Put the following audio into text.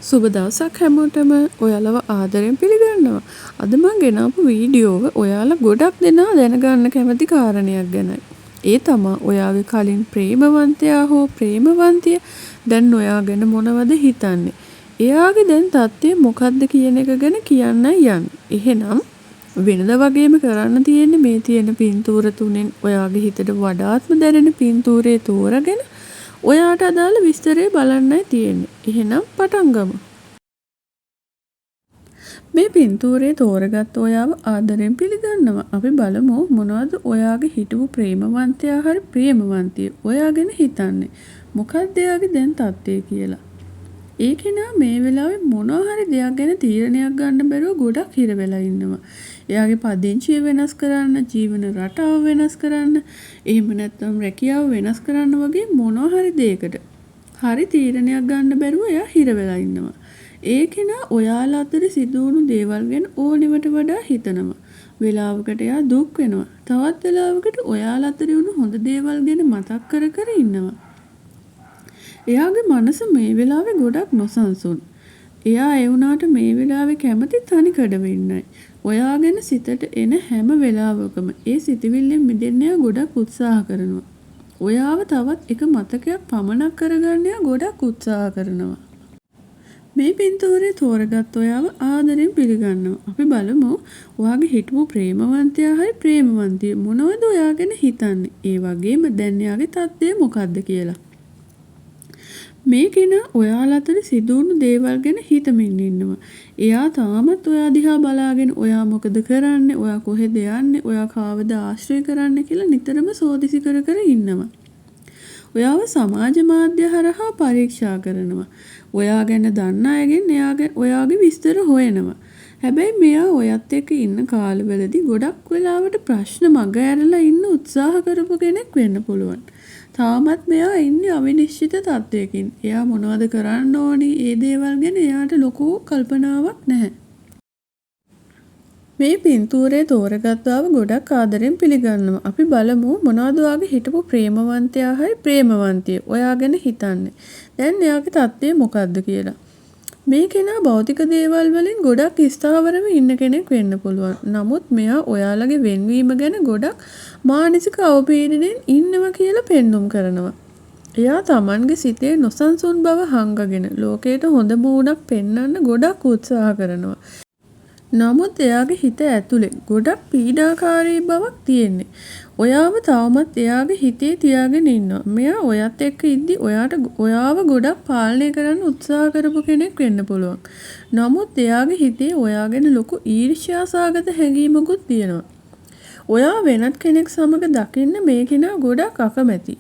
සුබ දවසක් හැමෝටම ඔයාලව ආදරෙන් පිළිගන්නවා. අද මම ගෙනාපු වීඩියෝව ඔයාලා ගොඩක් දෙනා දැනගන්න කැමති කාරණයක් ගැනයි. ඒ තමයි ඔයාගේ කලින් ප්‍රේමවන්තයා හෝ ප්‍රේමවන්තිය දැන් ඔයා ගැන මොනවද හිතන්නේ? එයාගේ දැන් තත්ත්වය මොකක්ද කියන එක ගැන කියන්නයි යන්නේ. එහෙනම් වෙනද වගේම කරන්න තියෙන්නේ මේ තියෙන පින්තූර තුනෙන් ඔයාගේ හිතට වඩාත්ම දැනෙන පින්තූරේ තෝරගෙන ඔයාට අදාළ විස්තරය බලන්නයි තියෙන්නේ. එහෙනම් පටන් ගමු. මේ පින්තූරේ තෝරගත්ත ඔයාව ආදරෙන් පිළිගන්නවා. අපි බලමු මොනවද ඔයාගේ හිටපු ප්‍රේමවන්තයා හරි ප්‍රේමවන්තිය ඔයා ගැන හිතන්නේ. මොකක්ද එයාගේ දැන් තත්ත්වය කියලා. ඒ කෙනා මේ වෙලාවේ මොනවා හරි දෙයක් ගැන තීරණයක් ගන්න බැරුව ගොඩක් හිර වෙලා ඉන්නවා. එයාගේ පදිංචිය වෙනස් කරන්න, ජීවන රටාව වෙනස් කරන්න, එහෙම නැත්නම් රැකියාව වෙනස් කරන්න වගේ මොනවා හරි දෙයකට හරි තීරණයක් ගන්න බැරුව එයා හිර වෙලා ඉන්නවා. ඒ කෙනා ඔයාලා අතර සිදුවුණු දේවල් ගැන ඕනෙවට වඩා හිතනවා. වෙලාවකට එයා දුක් වෙනවා. තවත් වෙලාවකට ඔයාලා අතර වුණු හොඳ දේවල් ගැන මතක් කර කර ඉන්නවා. එයාගේ මනස මේ වෙලාවේ ගොඩක් නොසන්සුන්. එයා ඒ වුණාට මේ වෙලාවේ කැමති තනිකඩ වෙන්නයි. ඔයා ගැන සිතට එන හැම වෙලාවකම ඒ සිතවිල්ලෙන් මිදෙන්න එයා ගොඩක් උත්සාහ කරනවා. ඔයාව තවත් එක මතකයක් පමණක් කරගන්න එයා ගොඩක් උත්සාහ කරනවා. මේ පින්තූරේ තෝරගත් ඔයාව ආදරෙන් පිළිගන්නවා. අපි බලමු ඔයාගේ හිටපු ප්‍රේමවන්තයා හරි ප්‍රේමවන්තිය මොනවද ඔයා ගැන හිතන්නේ? ඒ වගේම දැන් එයාගේ තත්ත්වය මොකක්ද කියලා. මේ කෙනා ඔයාලා අතර සිදුවුණු දේවල් ගැන හිතමින් ඉන්නවා. එයා තාමත් ඔයා දිහා බලාගෙන ඔයා මොකද කරන්නේ? ඔයා කොහෙද යන්නේ? ඔයා කාවද ආශ්‍රය කරන්නේ කියලා නිතරම සෝදිසි කර කර ඉන්නවා. ඔයාව සමාජ මාධ්‍ය හරහා පරීක්ෂා කරනවා. ඔයා ගැන දන්න අයගෙන් ඔයාගේ විස්තර හොයනවා. හැබැයි මෙයා ඔයත් එක්ක ඉන්න කාලවලදී ගොඩක් වෙලාවට ප්‍රශ්න මග ඇරලා ඉන්න උත්සාහ කරපු කෙනෙක් වෙන්න පුළුවන්. තාමත් මෙයා ඉන්නේ අවිනිශ්චිත තත්වයකින්. එයා මොනවද කරන්න ඕනි? ඒ දේවල් ගැන එයාට ලොකු කල්පනාවක් නැහැ. මේ පින්තූරේ තෝරගත්තාව ගොඩක් ආදරෙන් පිළිගන්නවා. අපි බලමු මොනවද ඔයාගේ හිටපු ප්‍රේමවන්තයා හරි ප්‍රේමවන්තිය ඔයා ගැන හිතන්නේ. දැන් එයාගේ තත්ත්වය මොකක්ද කියලා. මේ කෙනා භෞතික දේවල් වලින් ගොඩක් ස්ථාවරව ඉන්න කෙනෙක් වෙන්න පුළුවන්. නමුත් මෙයා ඔයාලගේ වෙන්වීම ගැන ගොඩක් මානසික අවපීඩනයෙන් ඉන්නවා කියලා පෙන්눔 කරනවා. එයා Tamanගේ සිතේ නොසන්සුන් බව හංගගෙන ලෝකයට හොඳ මූණක් පෙන්වන්න ගොඩක් උත්සාහ කරනවා. නමුත් එයාගේ හිත ඇතුලේ ගොඩක් පීඩාකාරී බවක් තියෙන්නේ. ඔයාව තාමත් එයාගේ හිතේ තියාගෙන ඉන්නවා. මෙයා ඔයත් එක්ක ඉද්දි ඔයාව ගොඩක් පාලනය කරන්න උත්සාහ කරපු කෙනෙක් වෙන්න පුළුවන්. නමුත් එයාගේ හිතේ ඔයා ගැන ලොකු ඊර්ෂ්‍යාසහගත හැඟීමකුත් තියෙනවා. ඔයා වෙනත් කෙනෙක් සමග දකින්න මේ කෙනා ගොඩක් අකමැති.